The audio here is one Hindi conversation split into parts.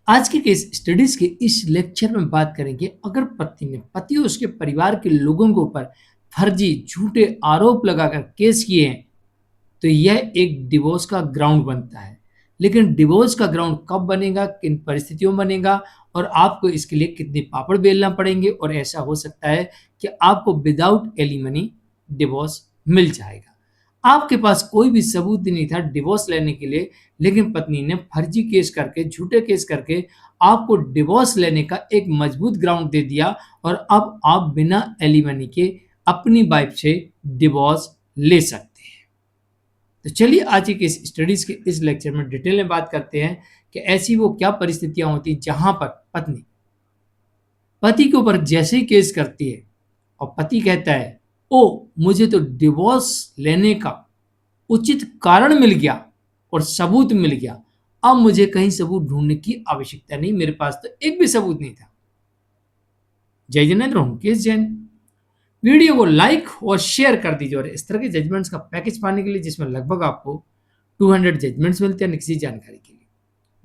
आज के केस स्टडीज के इस लेक्चर में बात करेंगे, अगर पति ने पति और उसके परिवार के लोगों के ऊपर फर्जी झूठे आरोप लगाकर केस किए हैं तो यह एक डिवोर्स का ग्राउंड बनता है। लेकिन डिवोर्स का ग्राउंड कब बनेगा, किन परिस्थितियों में बनेगा और आपको इसके लिए कितने पापड़ बेलना पड़ेंगे, और ऐसा हो सकता है कि आपको विदाउट एलिमनी डिवोर्स मिल जाएगा। आपके पास कोई भी सबूत नहीं था डिवोर्स लेने के लिए, लेकिन पत्नी ने फर्जी केस करके, झूठे केस करके आपको डिवोर्स लेने का एक मजबूत ग्राउंड दे दिया और अब आप बिना एलिमनी के अपनी वाइफ से डिवोर्स ले सकते हैं। तो चलिए आज की इस स्टडीज के इस लेक्चर में डिटेल में बात करते हैं कि ऐसी वो क्या परिस्थितियां होती जहां पर पत्नी पति के ऊपर जैसे ही केस करती है और पति कहता है, ओ मुझे तो डिवोर्स लेने का उचित कारण मिल गया और सबूत मिल गया, अब मुझे कहीं सबूत ढूंढने की आवश्यकता नहीं, मेरे पास तो एक भी सबूत नहीं था। जय जिनेन्द्र हूं, केस जैन। वीडियो को लाइक और शेयर कर दीजिए और इस तरह के जजमेंट्स का पैकेज पाने के लिए जिसमें लगभग आपको 200 जजमेंट्स मिलते हैं किसी जानकारी के लिए,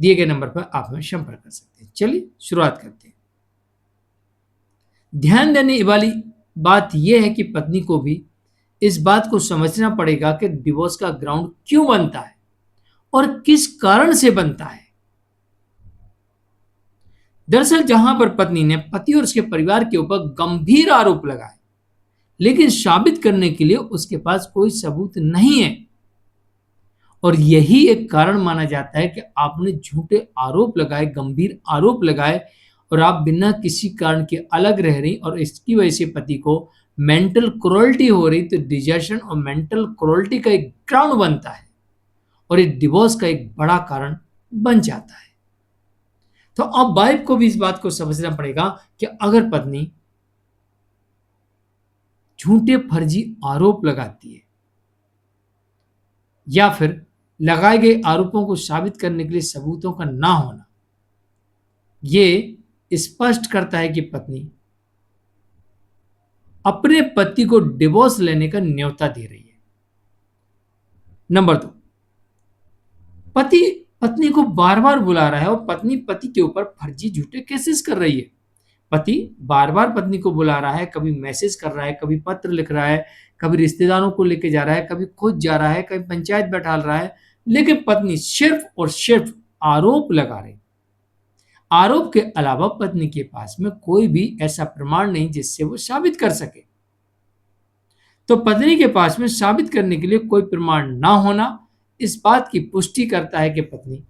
दिए गए नंबर पर आप हमें संपर्क कर सकते हैं। चलिए शुरुआत करते हैं। ध्यान देने वाली बात यह है कि पत्नी को भी इस बात को समझना पड़ेगा कि डिवोर्स का ग्राउंड क्यों बनता है और किस कारण से बनता है। दरअसल जहां पर पत्नी ने पति और उसके परिवार के ऊपर गंभीर आरोप लगाए लेकिन साबित करने के लिए उसके पास कोई सबूत नहीं है, और यही एक कारण माना जाता है कि आपने झूठे आरोप लगाए, गंभीर आरोप लगाए और आप बिना किसी कारण के अलग रह रही और इसकी वजह से पति को मेंटल क्रुएल्टी हो रही, तो डिजर्शन और मेंटल क्रुएल्टी का एक ग्राउंड बनता है और एक डिवोर्स का एक बड़ा कारण बन जाता है। तो अब वाइफ को भी इस बात को समझना पड़ेगा कि अगर पत्नी झूठे फर्जी आरोप लगाती है या फिर लगाए गए आरोपों को साबित करने के लिए सबूतों का ना होना, ये स्पष्ट करता है कि पत्नी अपने पति को डिवोर्स लेने का न्योता दे रही है। नंबर 2, पति पत्नी को बार बार बुला रहा है और पत्नी पति के ऊपर फर्जी झूठे केसेस कर रही है। पति बार बार पत्नी को बुला रहा है, कभी मैसेज कर रहा है, कभी पत्र लिख रहा है, कभी रिश्तेदारों को लेके जा रहा है, कभी खुद जा रहा है, कभी पंचायत बैठाल रहा है, लेकिन पत्नी सिर्फ और सिर्फ आरोप लगा रही। आरोप के अलावा पत्नी के पास में कोई भी ऐसा प्रमाण नहीं जिससे वो साबित कर सके। तो पत्नी के पास में साबित करने के लिए कोई प्रमाण ना होना इस बात की पुष्टि करता है कि पत्नी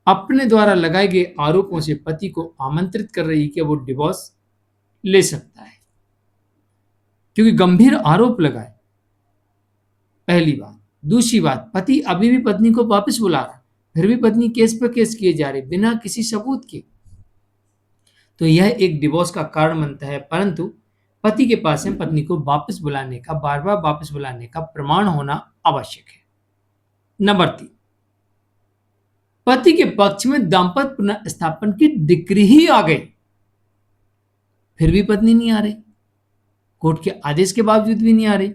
अपने द्वारा लगाए गए आरोपों से पति को आमंत्रित कर रही है कि वो डिवोर्स ले सकता है, क्योंकि गंभीर आरोप लगाए। पहली बात। दूसरी बात, पति अभी भी पत्नी को वापस बुला रहा, फिर भी पत्नी केस पर केस किए जा रही बिना किसी सबूत के, तो यह एक डिवोर्स का कारण बनता है। परंतु पति के पास में पत्नी को वापस बुलाने का, बार बार वापस बुलाने का प्रमाण होना आवश्यक है। नंबर 3, पति के पक्ष में दाम्पत्य पुनर्स्थापन की डिक्री ही आ गई, फिर भी पत्नी नहीं आ रही, कोर्ट के आदेश के बावजूद भी नहीं आ रही,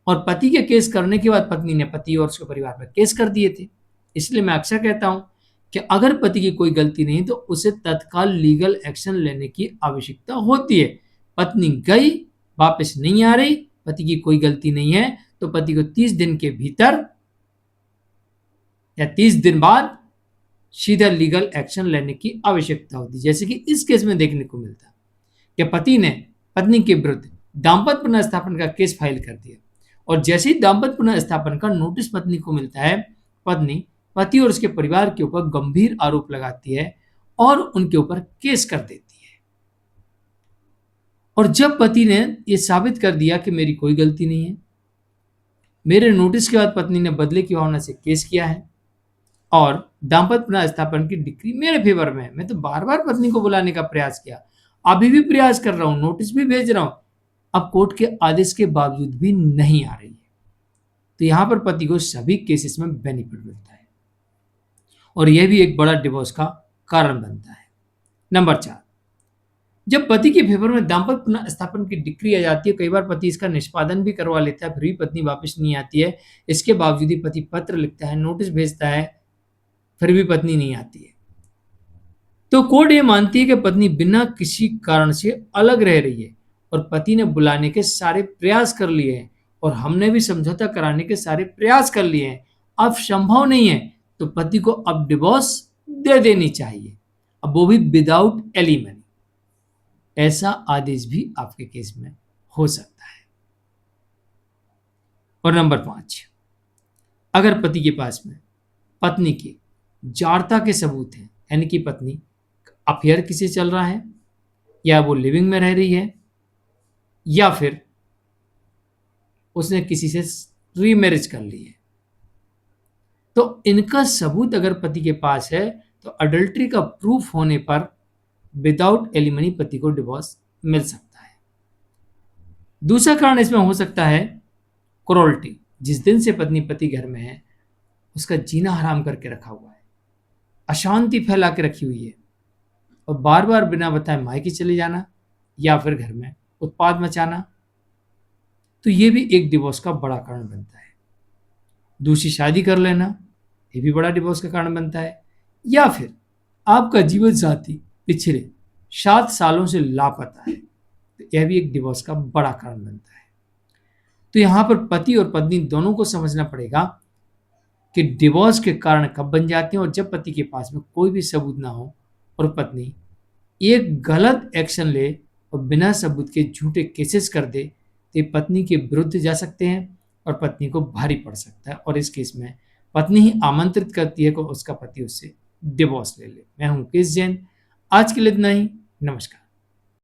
और पति के केस करने के बाद पत्नी ने पति और उसके परिवार पर केस कर दिए थे। इसलिए मैं अक्सर कहता हूं कि अगर पति की कोई गलती नहीं तो उसे तत्काल लीगल एक्शन लेने की आवश्यकता होती है। पत्नी गई, वापस नहीं आ रही, पति की कोई गलती नहीं है, तो पति को 30 दिन के भीतर या 30 दिन बाद सीधा लीगल एक्शन लेने की आवश्यकता होती है। जैसे कि इस केस में देखने को मिलता है कि पति ने पत्नी के विरुद्ध दाम्पत्य पुनर्स्थापन का केस फाइल कर दिया, और जैसे ही दाम्पत्य पुनर्स्थापन का नोटिस पत्नी को मिलता है, पत्नी पति और उसके परिवार के ऊपर गंभीर आरोप लगाती है और उनके ऊपर केस कर देती है। और जब पति ने यह साबित कर दिया कि मेरी कोई गलती नहीं है, मेरे नोटिस के बाद पत्नी ने बदले की भावना से केस किया है और दाम्पत्य पुनर्स्थापन की डिक्री मेरे फेवर में है, मैं तो बार बार पत्नी को बुलाने का प्रयास किया, अभी भी प्रयास कर रहा हूं, नोटिस भी भेज रहा हूं, अब कोर्ट के आदेश के बावजूद भी नहीं आ रही है, तो यहां पर पति को सभी केसेस में बेनिफिट मिलता है और यह भी एक बड़ा डिवोर्स का कारण बनता है। नंबर 4, जब पति के फेवर में दाम्पत्य पुनर्स्थापन की डिक्री आ जाती है, कई बार पति इसका निष्पादन भी करवा लेता है, फिर भी पत्नी वापस नहीं आती है, इसके बावजूद ही पति पत्र लिखता है, नोटिस भेजता है, फिर भी पत्नी नहीं आती है, तो कोर्ट ये मानती है कि पत्नी बिना किसी कारण से अलग रह रही है और पति ने बुलाने के सारे प्रयास कर लिए हैं और हमने भी समझौता कराने के सारे प्रयास कर लिए हैं, अब संभव नहीं है, तो पति को अब डिवोर्स दे देनी चाहिए, अब वो भी विदाउट एलिमनी। ऐसा आदेश भी आपके केस में हो सकता है। और नंबर 5, अगर पति के पास में पत्नी की जाड़ता के सबूत हैं, यानी कि पत्नी अफेयर किसी चल रहा है, या वो लिविंग में रह रही है, या फिर उसने किसी से रीमैरिज कर ली है, तो इनका सबूत अगर पति के पास है तो अडल्ट्री का प्रूफ होने पर विदाउट एलिमनी पति को डिवोर्स मिल सकता है। दूसरा कारण इसमें हो सकता है क्रोल्टी। जिस दिन से पत्नी पति घर में है उसका जीना हराम करके रखा हुआ है, अशांति फैला के रखी हुई है और बार बार बिना बताए मायके चले जाना या फिर घर में उत्पात मचाना, तो ये भी एक डिवोर्स का बड़ा कारण बनता है। दूसरी शादी कर लेना, ये भी बड़ा डिवोर्स का कारण बनता है। या फिर आपका जीवन साथी पिछले 7 सालों से लापता है, तो यह भी एक डिवोर्स का बड़ा कारण बनता है। तो यहां पर पति और पत्नी दोनों को समझना पड़ेगा कि डिवोर्स के कारण कब बन जाते हैं, और जब पति के पास में कोई भी सबूत ना हो और पत्नी एक गलत एक्शन ले और बिना सबूत के झूठे केसेस कर दे, तो ये पत्नी के विरुद्ध जा सकते हैं और पत्नी को भारी पड़ सकता है, और इस केस में पत्नी ही आमंत्रित करती है कि उसका पति उससे डिवोर्स ले ले। मैं हूं मुकेश जैन, आज के लिए इतना ही। नमस्कार।